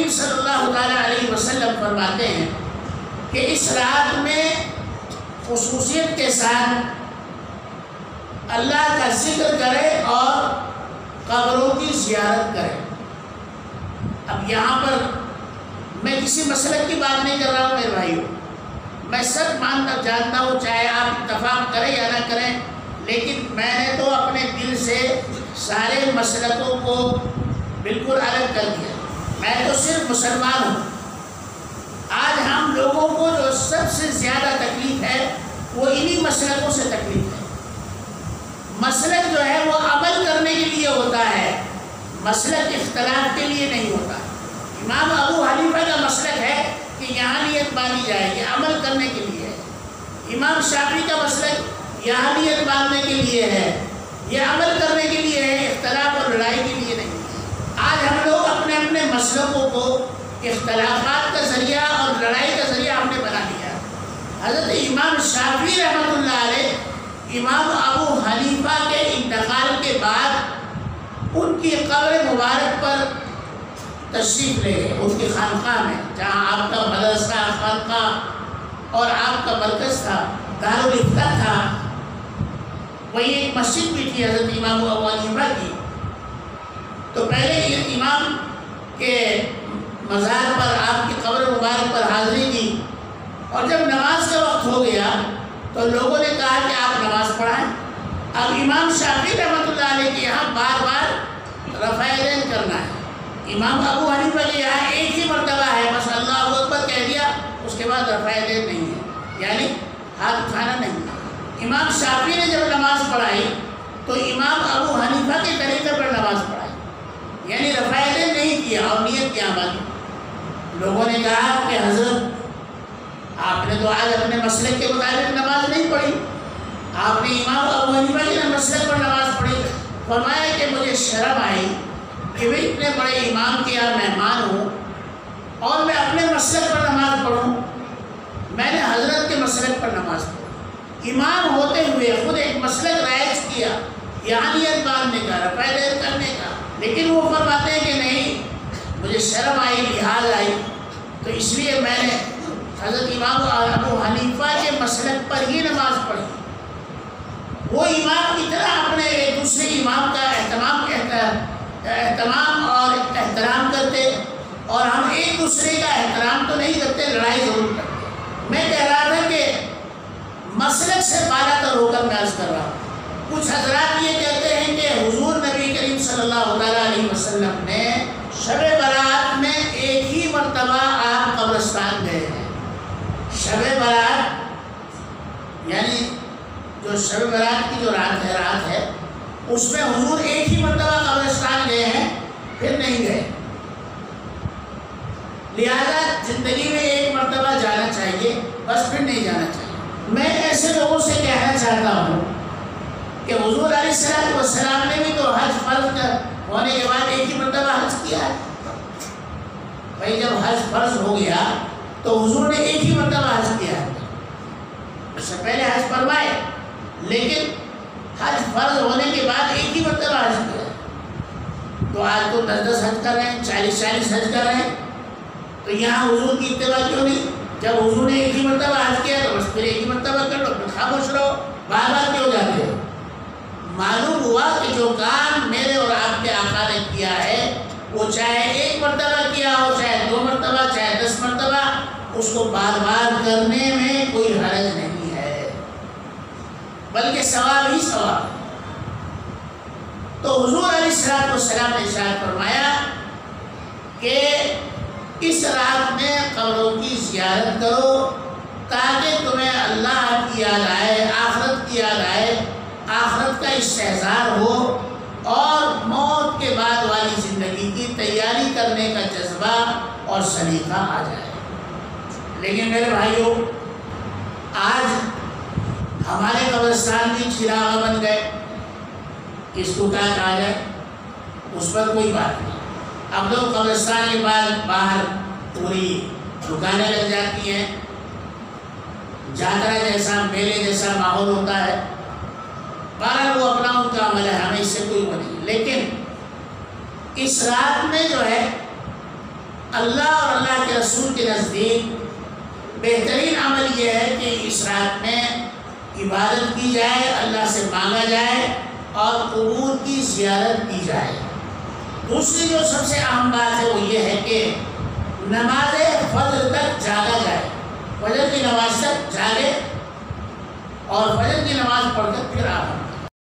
کریم صلی اللہ تعالیٰ علیہ وسلم فرماتے ہیں کہ اس رات میں خصوصیت کے ساتھ اللہ کا ذکر کرے اور قبروں کی زیارت کرے۔ اب یہاں پر میں کسی مسلک کی بات نہیں کر رہا ہوں میرے بھائیوں، میں سچ مانتا جانتا ہوں، چاہے آپ اتفاق کریں یا نہ کریں، لیکن میں نے تو اپنے دل سے سارے مسلکوں کو بالکل الگ کر دیا۔ میں تو صرف مسلمان ہوں۔ آج ہم لوگوں کو جو سب سے زیادہ تکلیف ہے وہ انہی مسلکوں سے تکلیف ہے۔ مسلک جو ہے وہ عمل کرنے کے لیے ہوتا ہے، مسلک اختلاف کے لیے نہیں ہوتا۔ امام ابو حنیفہ کا مسلک ہے کہ یہاں نیت مانی جائے، یہ عمل کرنے کے لیے ہے۔ امام شافعی کا مسلک یہاں نیت ماننے کے لیے ہے، یہ عمل کرنے کے لیے ہے، اختلاف اور لڑائی کے لیے نہیں۔ آج ہم لوگ اپنے اپنے مسلکوں کو اختلافات کا ذریعہ اور لڑائی کا ذریعہ ہم نے بنا لیا۔ حضرت امام شافعی رحمۃ اللہ علیہ امام ابو حنیفہ کے انتقال کے بعد ان کی قبر مبارک پر تشریف لے گئے، ان کی خانقاہ میں، جہاں آپ کا مدرسہ، خانقاہ اور آپ کا مرکز تھا، دارالفتہ تھا، وہی ایک مسجد بھی تھی حضرت امام ابو حنیفہ کی۔ تو پہلے امام کے مزار پر، آپ کی قبر مبارک پر حاضری دی، اور جب نماز کا وقت ہو گیا تو لوگوں نے کہا کہ آپ نماز پڑھائیں۔ اب امام شافعی رحمۃ اللہ علیہ کے یہاں بار بار رفع یدین کرنا ہے، امام ابو حنیفہ کے یہاں ایک ہی مرتبہ ہے، بس اللہ اکبر کہہ دیا، اس کے بعد رفع یدین نہیں ہے، یعنی ہاتھ اٹھانا نہیں ہے۔ امام شافعی نے جب نماز پڑھائی تو امام ابو حنیفہ کے طریقے پر نماز پڑھائی، یعنی رفع یدین نہیں کیا اور نیت کیا باندھی۔ لوگوں نے کہا کہ حضرت آپ نے تو آج اپنے مسلک کے مطابق نماز نہیں پڑھی، آپ نے امام ابو حنیفہ کے مسلک پر نماز پڑھی۔ فرمایا کہ مجھے شرم آئی کہ میں اتنے بڑے امام کے یہاں مہمان ہوں اور میں اپنے مسلک پر نماز پڑھوں، میں نے حضرت کے مسلک پر نماز پڑھی۔ امام ہوتے ہوئے خود ایک مسلک رائج کیا، یہاں نیت باندھنے کا، رفع یدین کرنے کا، لیکن وہ فرماتے ہیں کہ نہیں، مجھے شرم آئی، لحاظ آئی، تو اس لیے میں نے حضرت امام ابو حنیفہ کے مسلک پر ہی نماز پڑھی۔ وہ امام اتنا اپنے ایک دوسرے امام کا اہتمام اور احترام کرتے، اور ہم ایک دوسرے کا احترام تو نہیں کرتے، لڑائی ضرور کرتے۔ میں کہہ رہا تھا کہ مسلک سے بالا تر ہو کر میں عرض کر رہا ہوں۔ کچھ حضرات یہ کہتے ہیں کہ حضور نبی کریم صلی اللہ علیہ وسلم نے شب برات میں ایک ہی مرتبہ آپ قبرستان گئے ہیں۔ شب برات یعنی جو شب برات کی جو رات ہے اس میں حضور ایک ہی مرتبہ قبرستان گئے ہیں، پھر نہیں گئے۔ لہذا زندگی میں ایک مرتبہ جانا چاہیے، بس پھر نہیں جانا چاہیے۔ میں ایسے لوگوں سے کہنا چاہتا ہوں کہ حضور علیہ السلام نے بھی تو حج فرض ہونے کے بعد ایک ہی مرتبہ حج کیا ہے۔ بھائی جب حج فرض ہو گیا تو حضور نے ایک ہی مرتبہ حج کیا ہے، اس سے پہلے حج فرمائے، لیکن حج فرض ہونے کے بعد ایک ہی مرتبہ حج کیا ہے۔ تو آج تو 10 حج کر رہے ہیں، 40 حج کر رہے ہیں، تو یہاں حضور کی اتباع کیوں نہیں؟ جب حضور نے ایک ہی مرتبہ حج کیا تو بس پھر ایک ہی مرتبہ کر لو، پھر خاموش رہو، بار بار کیوں جاتے ہو؟ معلوم ہوا کہ جو کام میرے اور آپ کے آقا نے کیا ہے وہ چاہے ایک مرتبہ کیا ہو، چاہے 2 مرتبہ، چاہے 10 مرتبہ، اس کو بار بار کرنے میں کوئی حرج نہیں ہے، بلکہ ثواب ہی ثواب ہے۔ تو حضور علیہ السلام نے ارشاد فرمایا کہ اس رات میں قبروں کی زیارت کرو تاکہ تمہیں اللہ کی یاد آئے، آخرت کی یاد آئے، آخرت کا استحضار ہو، اور موت کے بعد والی زندگی کی تیاری کرنے کا جذبہ اور سلیقہ آ جائے۔ لیکن میرے بھائیوں، آج ہمارے قبرستان بھی چراغ بن گئے، اس کو کیا کہا جائے، اس پر کوئی بات نہیں۔ اب لوگ قبرستان کے بعد باہر پوری دکانیں لگ جاتی ہیں، جاترا جیسا، میلے جیسا ماحول ہوتا ہے۔ بہرحال وہ اپنا ان کا عمل ہے، ہمیں اس سے کوئی وہ نہیں۔ لیکن اس رات میں جو ہے اللہ اور اللہ کے رسول کے نزدیک بہترین عمل یہ ہے کہ اس رات میں عبادت کی جائے، اللہ سے مانگا جائے اور قبور کی زیارت کی جائے۔ دوسری جو سب سے اہم بات ہے وہ یہ ہے کہ نماز فجر تک جاگا جائے، فجر کی نماز تک جاگے اور فجر کی نماز پڑھ کر پھر آپ